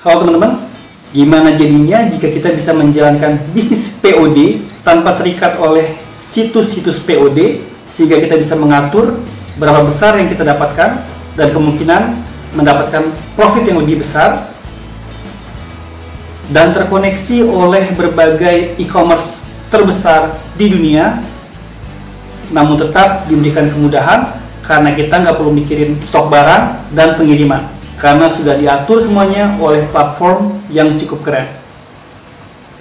Halo teman-teman, gimana jadinya jika kita bisa menjalankan bisnis POD tanpa terikat oleh situs-situs POD sehingga kita bisa mengatur berapa besar yang kita dapatkan dan kemungkinan mendapatkan profit yang lebih besar dan terkoneksi oleh berbagai e-commerce terbesar di dunia, namun tetap diberikan kemudahan karena kita nggak perlu mikirin stok barang dan pengiriman karena sudah diatur semuanya oleh platform yang cukup keren.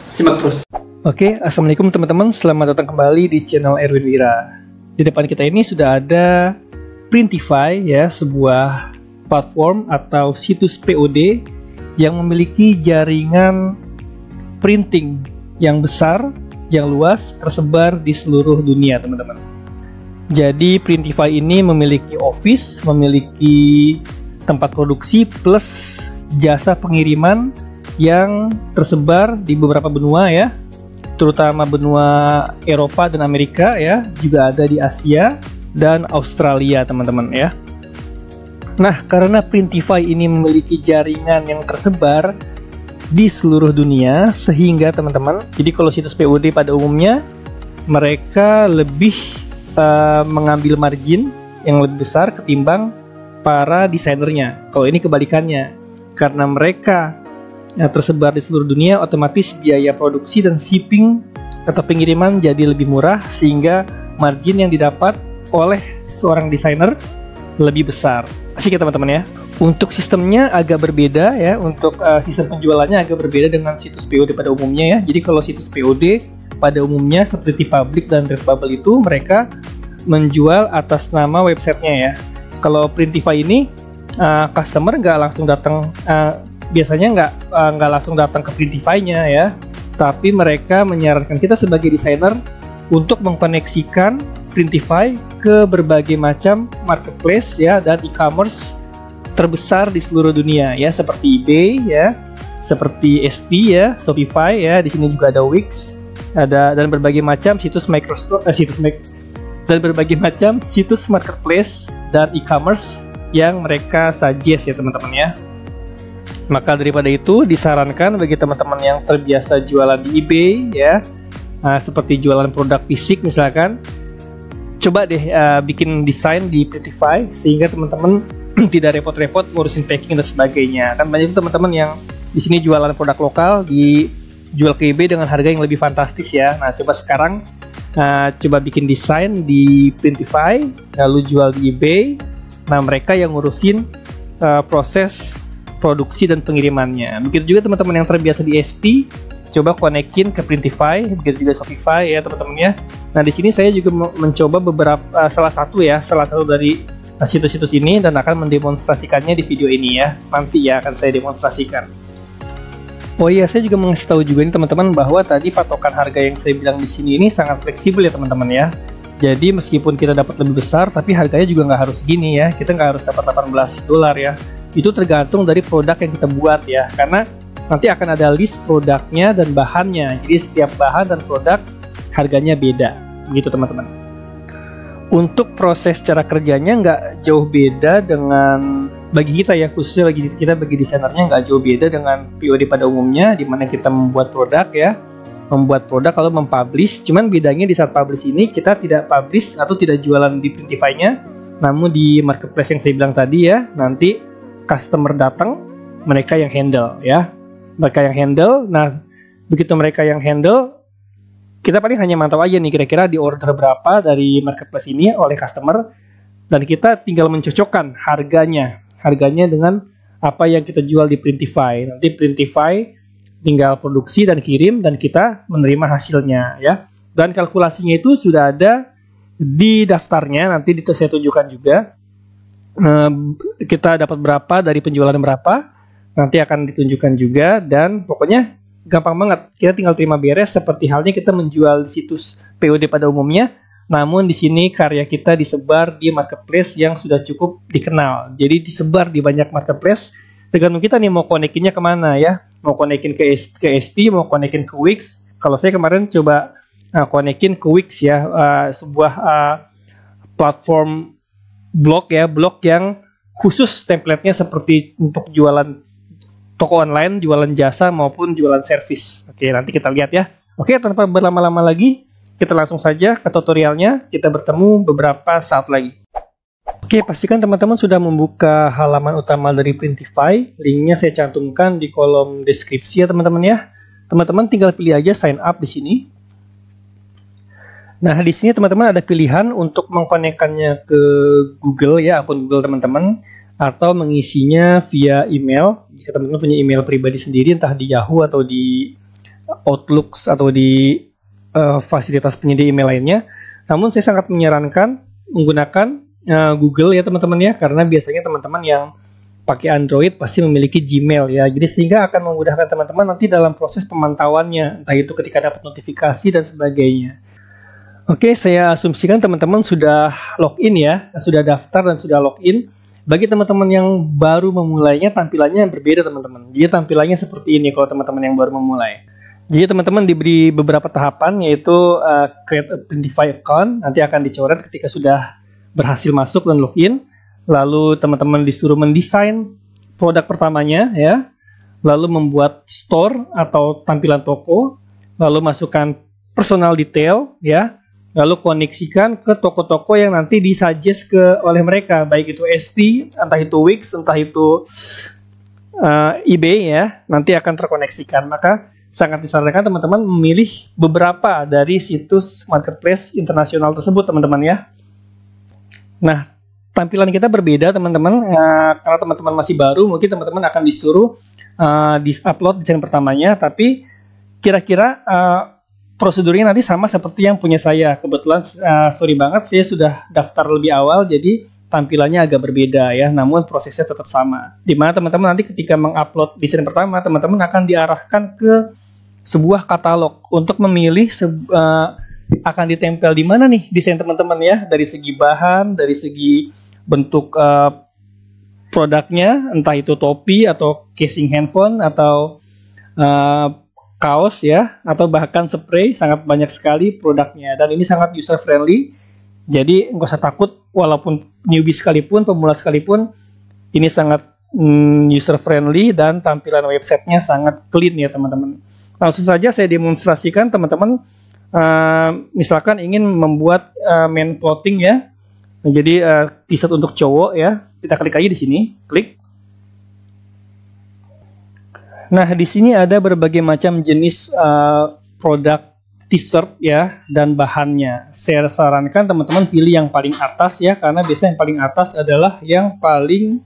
Simak terus. Oke, assalamualaikum teman-teman, selamat datang kembali di channel Erwin Wira. Di depan kita ini sudah ada Printify, ya, sebuah platform atau situs POD yang memiliki jaringan printing yang besar, yang luas, tersebar di seluruh dunia, teman-teman. Jadi Printify ini memiliki office, memiliki tempat produksi plus jasa pengiriman yang tersebar di beberapa benua, ya, terutama benua Eropa dan Amerika, ya, juga ada di Asia dan Australia, teman-teman, ya. Nah, karena Printify ini memiliki jaringan yang tersebar di seluruh dunia, sehingga teman-teman, jadi kalau situs POD pada umumnya mereka lebih mengambil margin yang lebih besar ketimbang para desainernya. Kalau ini kebalikannya, karena mereka tersebar di seluruh dunia, otomatis biaya produksi dan shipping atau pengiriman jadi lebih murah, sehingga margin yang didapat oleh seorang desainer lebih besar. Asik ya teman-teman, ya. Untuk sistemnya agak berbeda, ya. Untuk sistem penjualannya agak berbeda dengan situs POD pada umumnya, ya. Jadi kalau situs POD pada umumnya seperti Public dan Redbubble itu mereka menjual atas nama websitenya, ya. Kalau Printify ini customer nggak langsung datang, biasanya nggak langsung datang ke Printify-nya, ya. Tapi mereka menyarankan kita sebagai desainer untuk mengkoneksikan Printify ke berbagai macam marketplace, ya, dan e-commerce terbesar di seluruh dunia, ya, seperti eBay, ya, seperti Etsy, ya, Shopify, ya, di sini juga ada Wix, ada, dan berbagai macam situs dan berbagai macam situs marketplace dan e-commerce yang mereka suggest, ya teman-teman, ya. Maka daripada itu disarankan bagi teman-teman yang terbiasa jualan di eBay, ya, seperti jualan produk fisik misalkan, coba deh bikin desain di Printify sehingga teman-teman tidak repot-repot ngurusin packing dan sebagainya. Kan banyak teman-teman yang di sini jualan produk lokal dijual ke eBay dengan harga yang lebih fantastis, ya. Nah, coba sekarang coba bikin desain di Printify lalu jual di eBay. Nah, mereka yang ngurusin proses produksi dan pengirimannya. Begitu juga teman-teman yang terbiasa di Etsy, coba konekin ke Printify, begitu juga Shopify, ya teman-teman, ya. Nah, di sini saya juga mencoba beberapa salah satu dari situs-situs ini dan akan mendemonstrasikannya di video ini, ya. Nanti, ya, akan saya demonstrasikan. Oh iya, saya juga mengasih tahu juga nih teman-teman bahwa tadi patokan harga yang saya bilang di sini ini sangat fleksibel, ya teman-teman, ya. Jadi meskipun kita dapat lebih besar, tapi harganya juga nggak harus segini, ya. Kita nggak harus dapat $18, ya. Itu tergantung dari produk yang kita buat, ya. Karena nanti akan ada list produknya dan bahannya. Jadi setiap bahan dan produk harganya beda, begitu teman-teman. Untuk proses cara kerjanya nggak jauh beda dengan bagi kita, ya, khususnya bagi kita, bagi desainernya nggak jauh beda dengan POD pada umumnya, di mana kita membuat produk, ya, membuat produk kalau mempublish. Cuman bedanya di saat publish ini kita tidak publish atau tidak jualan di Printify-nya, namun di marketplace yang saya bilang tadi, ya, nanti customer datang, mereka yang handle, ya. Mereka yang handle. Nah, begitu mereka yang handle, kita paling hanya mantau aja nih kira-kira di order berapa dari marketplace ini oleh customer, dan kita tinggal mencocokkan harganya dengan apa yang kita jual di Printify. Nanti Printify tinggal produksi dan kirim dan kita menerima hasilnya, ya. Dan kalkulasinya itu sudah ada di daftarnya, nanti saya tunjukkan juga. Kita dapat berapa dari penjualan berapa, nanti akan ditunjukkan juga, dan pokoknya gampang banget. Kita tinggal terima beres seperti halnya kita menjual di situs POD pada umumnya, namun di sini karya kita disebar di marketplace yang sudah cukup dikenal. Jadi disebar di banyak marketplace, tergantung kita nih mau konekinnya kemana, ya. Mau konekin ke Etsy, mau konekin ke Wix. Kalau saya kemarin coba konekin ke Wix, ya, sebuah platform blog, ya, blog yang khusus template-nya seperti untuk jualan toko online, jualan jasa maupun jualan servis. Oke, nanti kita lihat ya. Oke, tanpa berlama-lama lagi, kita langsung saja ke tutorialnya. Kita bertemu beberapa saat lagi. Oke, pastikan teman-teman sudah membuka halaman utama dari Printify. Linknya saya cantumkan di kolom deskripsi ya teman-teman ya. Teman-teman tinggal pilih aja sign up di sini. Nah, di sini teman-teman ada pilihan untuk mengkonekkannya ke Google ya, akun Google teman-teman, atau mengisinya via email. Jika teman-teman punya email pribadi sendiri, entah di Yahoo atau di Outlook atau di fasilitas penyedia email lainnya. Namun saya sangat menyarankan menggunakan Google ya teman-teman ya, karena biasanya teman-teman yang pakai Android pasti memiliki Gmail ya. Jadi sehingga akan memudahkan teman-teman nanti dalam proses pemantauannya, entah itu ketika dapat notifikasi dan sebagainya. Oke, saya asumsikan teman-teman sudah login ya, sudah daftar dan sudah login. Bagi teman-teman yang baru memulainya, tampilannya berbeda teman-teman. Jadi tampilannya seperti ini kalau teman-teman yang baru memulai. Jadi teman-teman diberi beberapa tahapan, yaitu create a Printify account. Nanti akan dicoret ketika sudah berhasil masuk dan login. Lalu teman-teman disuruh mendesain produk pertamanya ya. Lalu membuat store atau tampilan toko. Lalu masukkan personal detail ya. Lalu koneksikan ke toko-toko yang nanti disuggest oleh mereka, baik itu SP, entah itu Wix, entah itu eBay ya, nanti akan terkoneksikan. Maka sangat disarankan teman-teman memilih beberapa dari situs marketplace internasional tersebut teman-teman ya. Nah, tampilan kita berbeda teman-teman, karena teman-teman masih baru, mungkin teman-teman akan disuruh di-upload desain pertamanya, tapi kira-kira prosedurnya nanti sama seperti yang punya saya. Kebetulan sorry banget, saya sudah daftar lebih awal, jadi tampilannya agak berbeda ya, namun prosesnya tetap sama. Dimana teman-teman nanti ketika mengupload desain pertama, teman-teman akan diarahkan ke sebuah katalog untuk memilih akan ditempel di mana nih desain teman-teman ya, dari segi bahan, dari segi bentuk produknya, entah itu topi atau casing handphone atau kaos ya, atau bahkan spray. Sangat banyak sekali produknya dan ini sangat user friendly. Jadi nggak usah takut, walaupun newbie sekalipun, pemula sekalipun, ini sangat user friendly dan tampilan websitenya sangat clean ya teman-teman. Langsung saja saya demonstrasikan teman-teman. Misalkan ingin membuat main clothing ya, jadi t-shirt untuk cowok ya, kita klik aja di sini, klik. Nah, di sini ada berbagai macam jenis produk t-shirt ya dan bahannya. Saya sarankan teman-teman pilih yang paling atas ya, karena biasanya yang paling atas adalah yang paling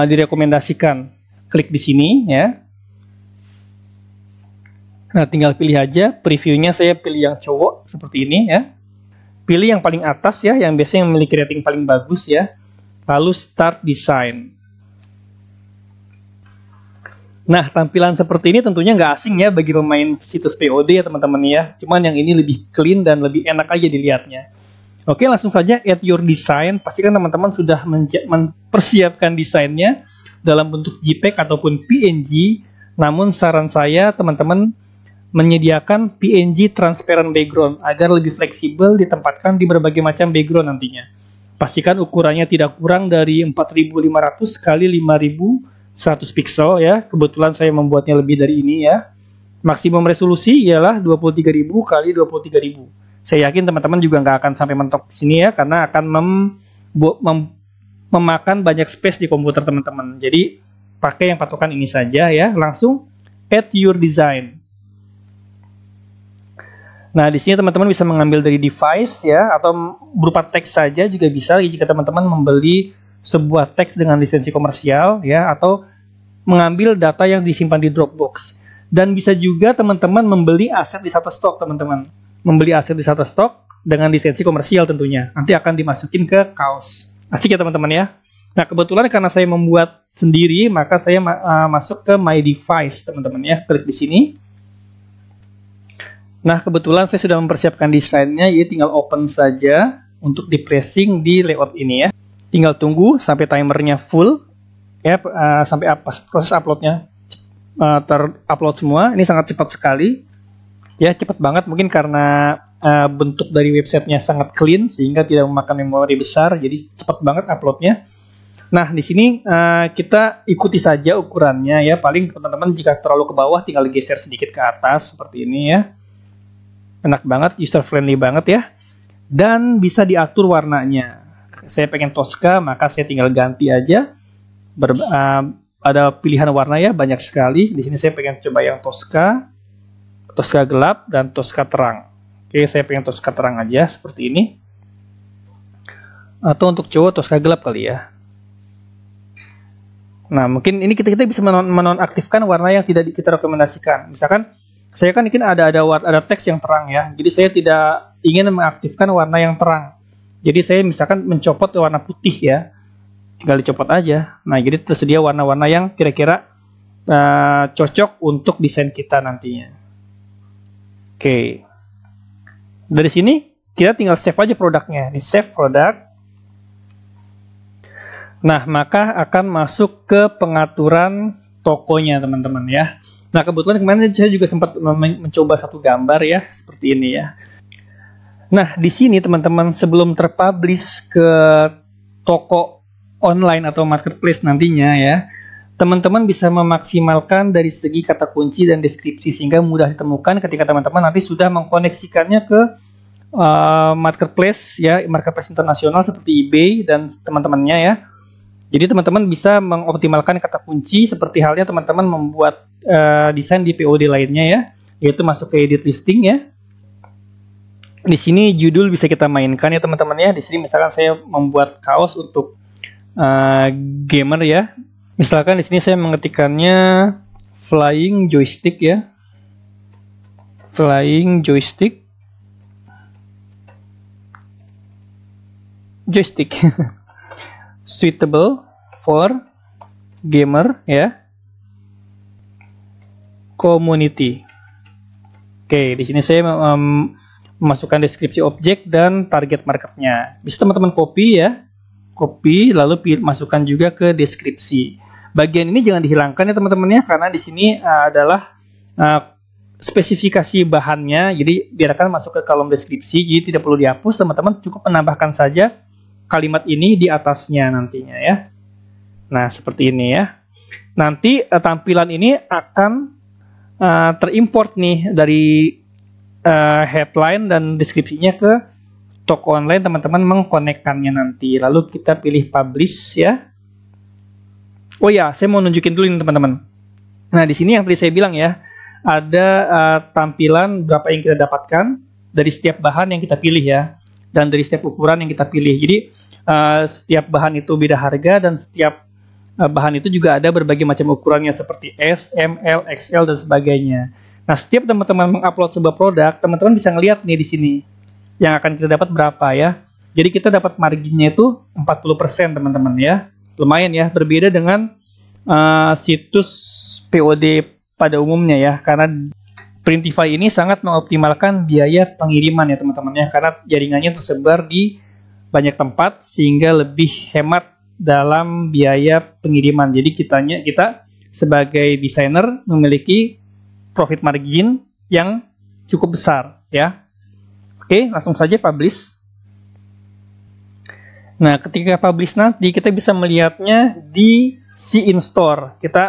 direkomendasikan. Klik di sini ya. Nah, tinggal pilih aja. Previewnya saya pilih yang cowok seperti ini ya. Pilih yang paling atas ya, yang biasanya memiliki rating paling bagus ya. Lalu start design. Nah, tampilan seperti ini tentunya nggak asing ya bagi pemain situs POD ya teman-teman ya. Cuman yang ini lebih clean dan lebih enak aja dilihatnya. Oke, langsung saja add your design. Pastikan teman-teman sudah mempersiapkan desainnya dalam bentuk JPEG ataupun PNG. Namun saran saya teman-teman menyediakan PNG transparent background agar lebih fleksibel ditempatkan di berbagai macam background nantinya. Pastikan ukurannya tidak kurang dari 4500 x 5100 pixel ya. Kebetulan saya membuatnya lebih dari ini ya. Maksimum resolusi ialah 23000 x 23000. Saya yakin teman-teman juga nggak akan sampai mentok di sini ya, karena akan memakan banyak space di komputer teman-teman. Jadi pakai yang patokan ini saja ya. Langsung add your design. Nah, di sini teman-teman bisa mengambil dari device ya, atau berupa teks saja juga bisa jika teman-teman membeli sebuah teks dengan lisensi komersial ya, atau mengambil data yang disimpan di Dropbox. Dan bisa juga teman-teman membeli aset di Shutterstock teman-teman. Membeli aset di Shutterstock dengan lisensi komersial tentunya. Nanti akan dimasukin ke kaos. Asik ya teman-teman ya. Nah, kebetulan karena saya membuat sendiri, maka saya masuk ke My Device teman-teman ya. Klik di sini. Nah, kebetulan saya sudah mempersiapkan desainnya, jadi tinggal open saja untuk di pressing di layout ini ya. Tinggal tunggu sampai timernya full ya, sampai proses uploadnya terupload semua. Ini sangat cepat sekali ya, cepat banget mungkin karena bentuk dari websitenya sangat clean sehingga tidak memakan memori besar, jadi cepat banget uploadnya. Nah, di sini kita ikuti saja ukurannya ya. Paling teman-teman jika terlalu ke bawah tinggal geser sedikit ke atas seperti ini ya. Enak banget, user friendly banget ya. Dan bisa diatur warnanya. Saya pengen Tosca, maka saya tinggal ganti aja. Ada pilihan warna ya, banyak sekali. Di sini saya pengen coba yang Tosca, Tosca gelap dan Tosca terang. Oke, saya pengen Tosca terang aja seperti ini. Atau untuk cowok Tosca gelap kali ya. Nah, mungkin ini kita bisa menonaktifkan warna yang tidak kita rekomendasikan. Misalkan, saya kan ingin ada teks yang terang ya. Jadi saya tidak ingin mengaktifkan warna yang terang. Jadi saya misalkan mencopot warna putih ya. Tinggal dicopot aja. Nah, jadi tersedia warna-warna yang kira-kira cocok untuk desain kita nantinya. Oke. Dari sini kita tinggal save aja produknya. Ini save produk. Nah, maka akan masuk ke pengaturan tokonya, teman-teman ya. Nah, kebetulan kemarin saya juga sempat mencoba satu gambar ya, seperti ini ya. Nah, di sini teman-teman sebelum terpublish ke toko online atau marketplace nantinya ya, teman-teman bisa memaksimalkan dari segi kata kunci dan deskripsi sehingga mudah ditemukan ketika teman-teman nanti sudah mengkoneksikannya ke marketplace ya, marketplace internasional seperti eBay dan teman-temannya ya. Jadi teman-teman bisa mengoptimalkan kata kunci seperti halnya teman-teman membuat desain di POD lainnya ya, yaitu masuk ke edit listing ya. Di sini judul bisa kita mainkan ya teman-teman ya. Di sini misalkan saya membuat kaos untuk gamer ya. Misalkan di sini saya mengetikkannya flying joystick ya. Flying joystick. Suitable for gamer ya, community. Oke, di sini saya memasukkan deskripsi objek dan target marketnya. Bisa teman-teman copy ya, copy lalu masukkan juga ke deskripsi. Bagian ini jangan dihilangkan ya teman-teman ya, karena di sini adalah spesifikasi bahannya. Jadi biarkan masuk ke kolom deskripsi, jadi tidak perlu dihapus. Teman-teman cukup menambahkan saja kalimat ini di atasnya nantinya ya. Nah, seperti ini ya. Nanti tampilan ini akan terimport nih dari headline dan deskripsinya ke toko online. Teman-teman mengkonekkannya nanti. Lalu kita pilih publish ya. Oh ya, saya mau nunjukin dulu ini teman-teman. Nah, di sini yang tadi saya bilang ya, ada tampilan berapa yang kita dapatkan dari setiap bahan yang kita pilih ya. Dan dari setiap ukuran yang kita pilih. Jadi setiap bahan itu beda harga dan setiap bahan itu juga ada berbagai macam ukurannya seperti S, M, L, XL dan sebagainya. Nah, setiap teman-teman mengupload sebuah produk, teman-teman bisa ngelihat nih di sini yang akan kita dapat berapa ya. Jadi kita dapat marginnya itu 40% teman-teman ya. Lumayan ya, berbeda dengan situs POD pada umumnya ya, karena Printify ini sangat mengoptimalkan biaya pengiriman ya teman-teman ya, karena jaringannya tersebar di banyak tempat sehingga lebih hemat dalam biaya pengiriman. Jadi kita sebagai desainer memiliki profit margin yang cukup besar ya. Oke, langsung saja publish. Nah, ketika publish nanti kita bisa melihatnya di si in-store. Kita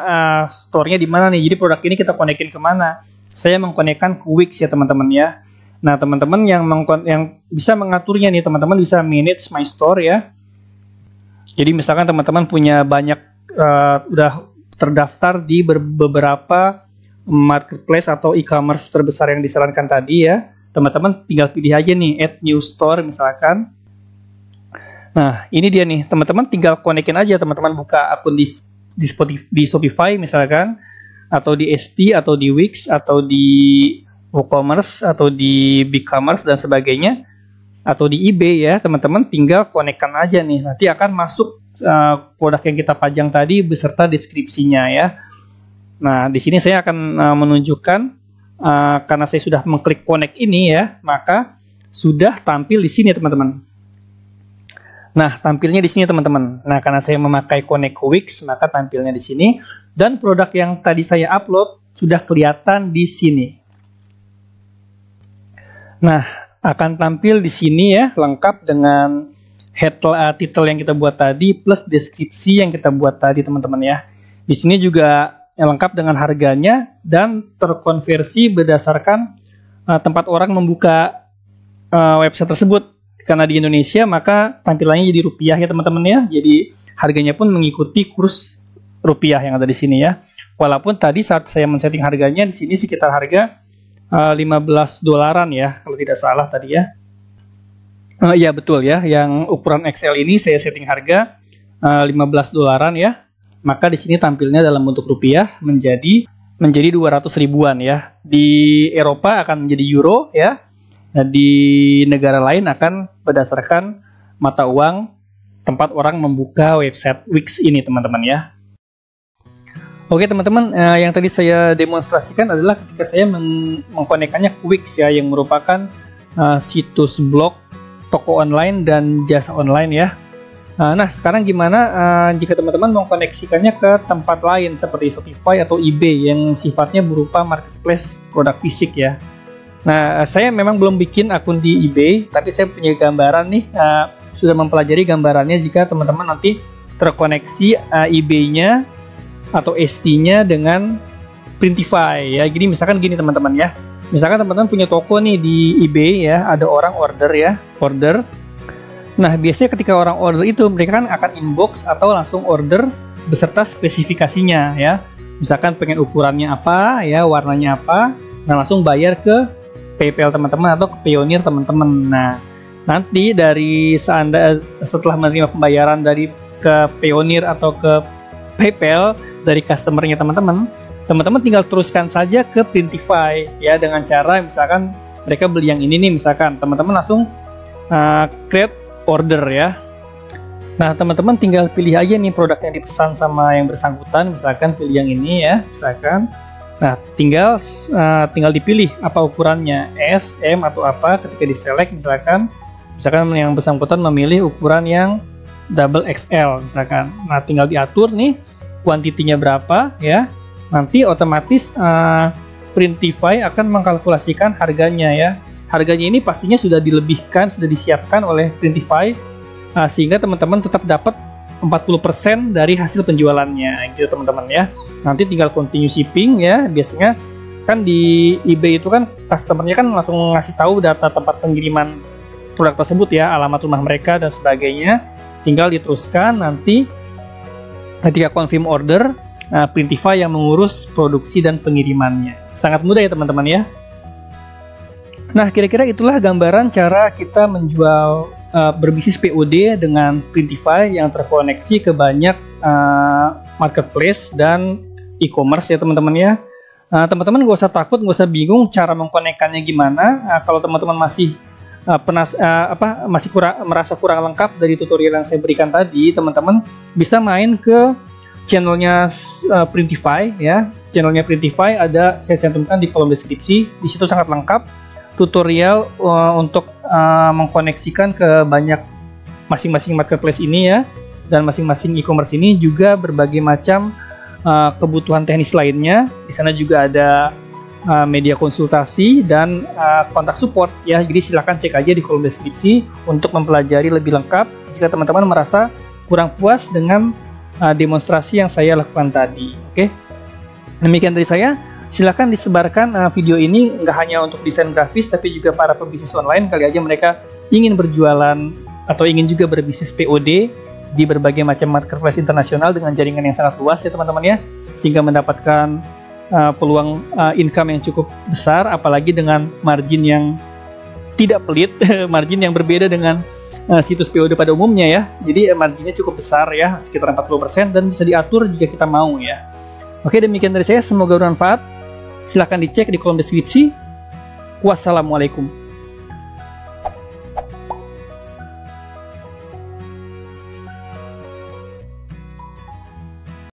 store-nya di mana nih? Jadi produk ini kita konekin kemana? Saya mengkonekkan ke Wix ya teman-teman ya. Nah, teman-teman yang bisa mengaturnya nih, teman-teman bisa manage my store ya. Jadi misalkan teman-teman punya banyak udah terdaftar di beberapa marketplace atau e-commerce terbesar yang disarankan tadi ya. Teman-teman tinggal pilih aja nih add new store misalkan. Nah, ini dia nih, teman-teman tinggal konekin aja, teman-teman buka akun di Shopify misalkan, atau di ST, atau di Wix, atau di WooCommerce, atau di BigCommerce dan sebagainya, atau di eBay ya, teman-teman tinggal konekkan aja nih, nanti akan masuk produk yang kita pajang tadi beserta deskripsinya ya. Nah, di sini saya akan menunjukkan, karena saya sudah mengklik connect ini ya, maka sudah tampil di sini teman-teman. Nah, tampilnya di sini teman-teman. Nah, karena saya memakai Connect Wix, maka tampilnya di sini. Dan produk yang tadi saya upload sudah kelihatan di sini. Nah, akan tampil di sini ya, lengkap dengan title yang kita buat tadi plus deskripsi yang kita buat tadi teman-teman ya. Di sini juga lengkap dengan harganya dan terkonversi berdasarkan tempat orang membuka website tersebut. Karena di Indonesia maka tampilannya jadi rupiah ya teman-teman ya. Jadi harganya pun mengikuti kurs rupiah yang ada di sini ya. Walaupun tadi saat saya men-setting harganya di sini sekitar harga $15 ya kalau tidak salah tadi ya. Ya betul ya, yang ukuran XL ini saya setting harga $15 ya. Maka di sini tampilnya dalam bentuk rupiah menjadi 200 ribuan ya. Di Eropa akan menjadi euro ya. Nah, di negara lain akan berdasarkan mata uang tempat orang membuka website Wix ini teman-teman ya. Oke teman-teman, yang tadi saya demonstrasikan adalah ketika saya mengkonekkannya ke Wix ya, yang merupakan situs blog, toko online dan jasa online ya. Nah sekarang gimana jika teman-teman mengkoneksikannya ke tempat lain seperti Shopify atau eBay yang sifatnya berupa marketplace produk fisik ya. Nah saya memang belum bikin akun di eBay, tapi saya punya gambaran nih, sudah mempelajari gambarannya jika teman-teman nanti terkoneksi eBay-nya atau ST-nya dengan Printify ya. Jadi misalkan gini teman-teman ya. Misalkan teman-teman punya toko nih di eBay ya, ada orang order. Nah, biasanya ketika orang order itu mereka kan akan inbox atau langsung order beserta spesifikasinya ya. Misalkan pengen ukurannya apa ya, warnanya apa. Nah, langsung bayar ke PayPal teman-teman atau ke Payoneer teman-teman. Nah, nanti dari setelah menerima pembayaran dari ke Payoneer atau ke PayPal dari customernya teman-teman tinggal teruskan saja ke Printify ya, dengan cara misalkan mereka beli yang ini nih, misalkan teman-teman langsung create order ya. Nah teman-teman tinggal pilih aja nih produk yang dipesan sama yang bersangkutan, misalkan pilih yang ini ya, misalkan. Nah tinggal dipilih apa ukurannya, S, M atau apa. Ketika di select misalkan yang bersangkutan memilih ukuran yang double XL misalkan. Nah tinggal diatur nih kuantitinya berapa ya. Nanti otomatis Printify akan mengkalkulasikan harganya ya. Harganya ini pastinya sudah dilebihkan, sudah disiapkan oleh Printify sehingga teman-teman tetap dapat 40% dari hasil penjualannya gitu teman-teman ya. Nanti tinggal continue shipping ya. Biasanya kan di eBay itu kan customernya kan langsung ngasih tahu data tempat pengiriman produk tersebut ya, alamat rumah mereka dan sebagainya. Tinggal diteruskan, nanti ketika confirm order Printify yang mengurus produksi dan pengirimannya. Sangat mudah ya teman-teman ya. Nah kira-kira itulah gambaran cara kita menjual berbisnis POD dengan Printify yang terkoneksi ke banyak marketplace dan e-commerce ya teman-teman ya. Teman-teman gak usah takut, gak usah bingung cara mengkonekkannya gimana. Kalau teman-teman masih merasa kurang lengkap dari tutorial yang saya berikan tadi, teman-teman bisa main ke channelnya Printify ya. Channelnya Printify ada saya cantumkan di kolom deskripsi. Di situ sangat lengkap tutorial untuk mengkoneksikan ke banyak masing-masing marketplace ini ya, dan masing-masing e-commerce ini juga berbagai macam kebutuhan teknis lainnya. Di sana juga ada media konsultasi dan kontak support ya. Jadi silahkan cek aja di kolom deskripsi untuk mempelajari lebih lengkap jika teman-teman merasa kurang puas dengan demonstrasi yang saya lakukan tadi. Oke, demikian dari saya. Silahkan disebarkan video ini nggak hanya untuk desain grafis, tapi juga para pebisnis online. Kali aja mereka ingin berjualan atau ingin juga berbisnis POD di berbagai macam marketplace internasional dengan jaringan yang sangat luas ya teman-teman ya, sehingga mendapatkan peluang income yang cukup besar, apalagi dengan margin yang tidak pelit, margin yang berbeda dengan situs POD pada umumnya ya. Jadi marginnya cukup besar ya, sekitar 40%, dan bisa diatur jika kita mau ya. Oke, demikian dari saya, semoga bermanfaat. Silahkan dicek di kolom deskripsi. Wassalamualaikum.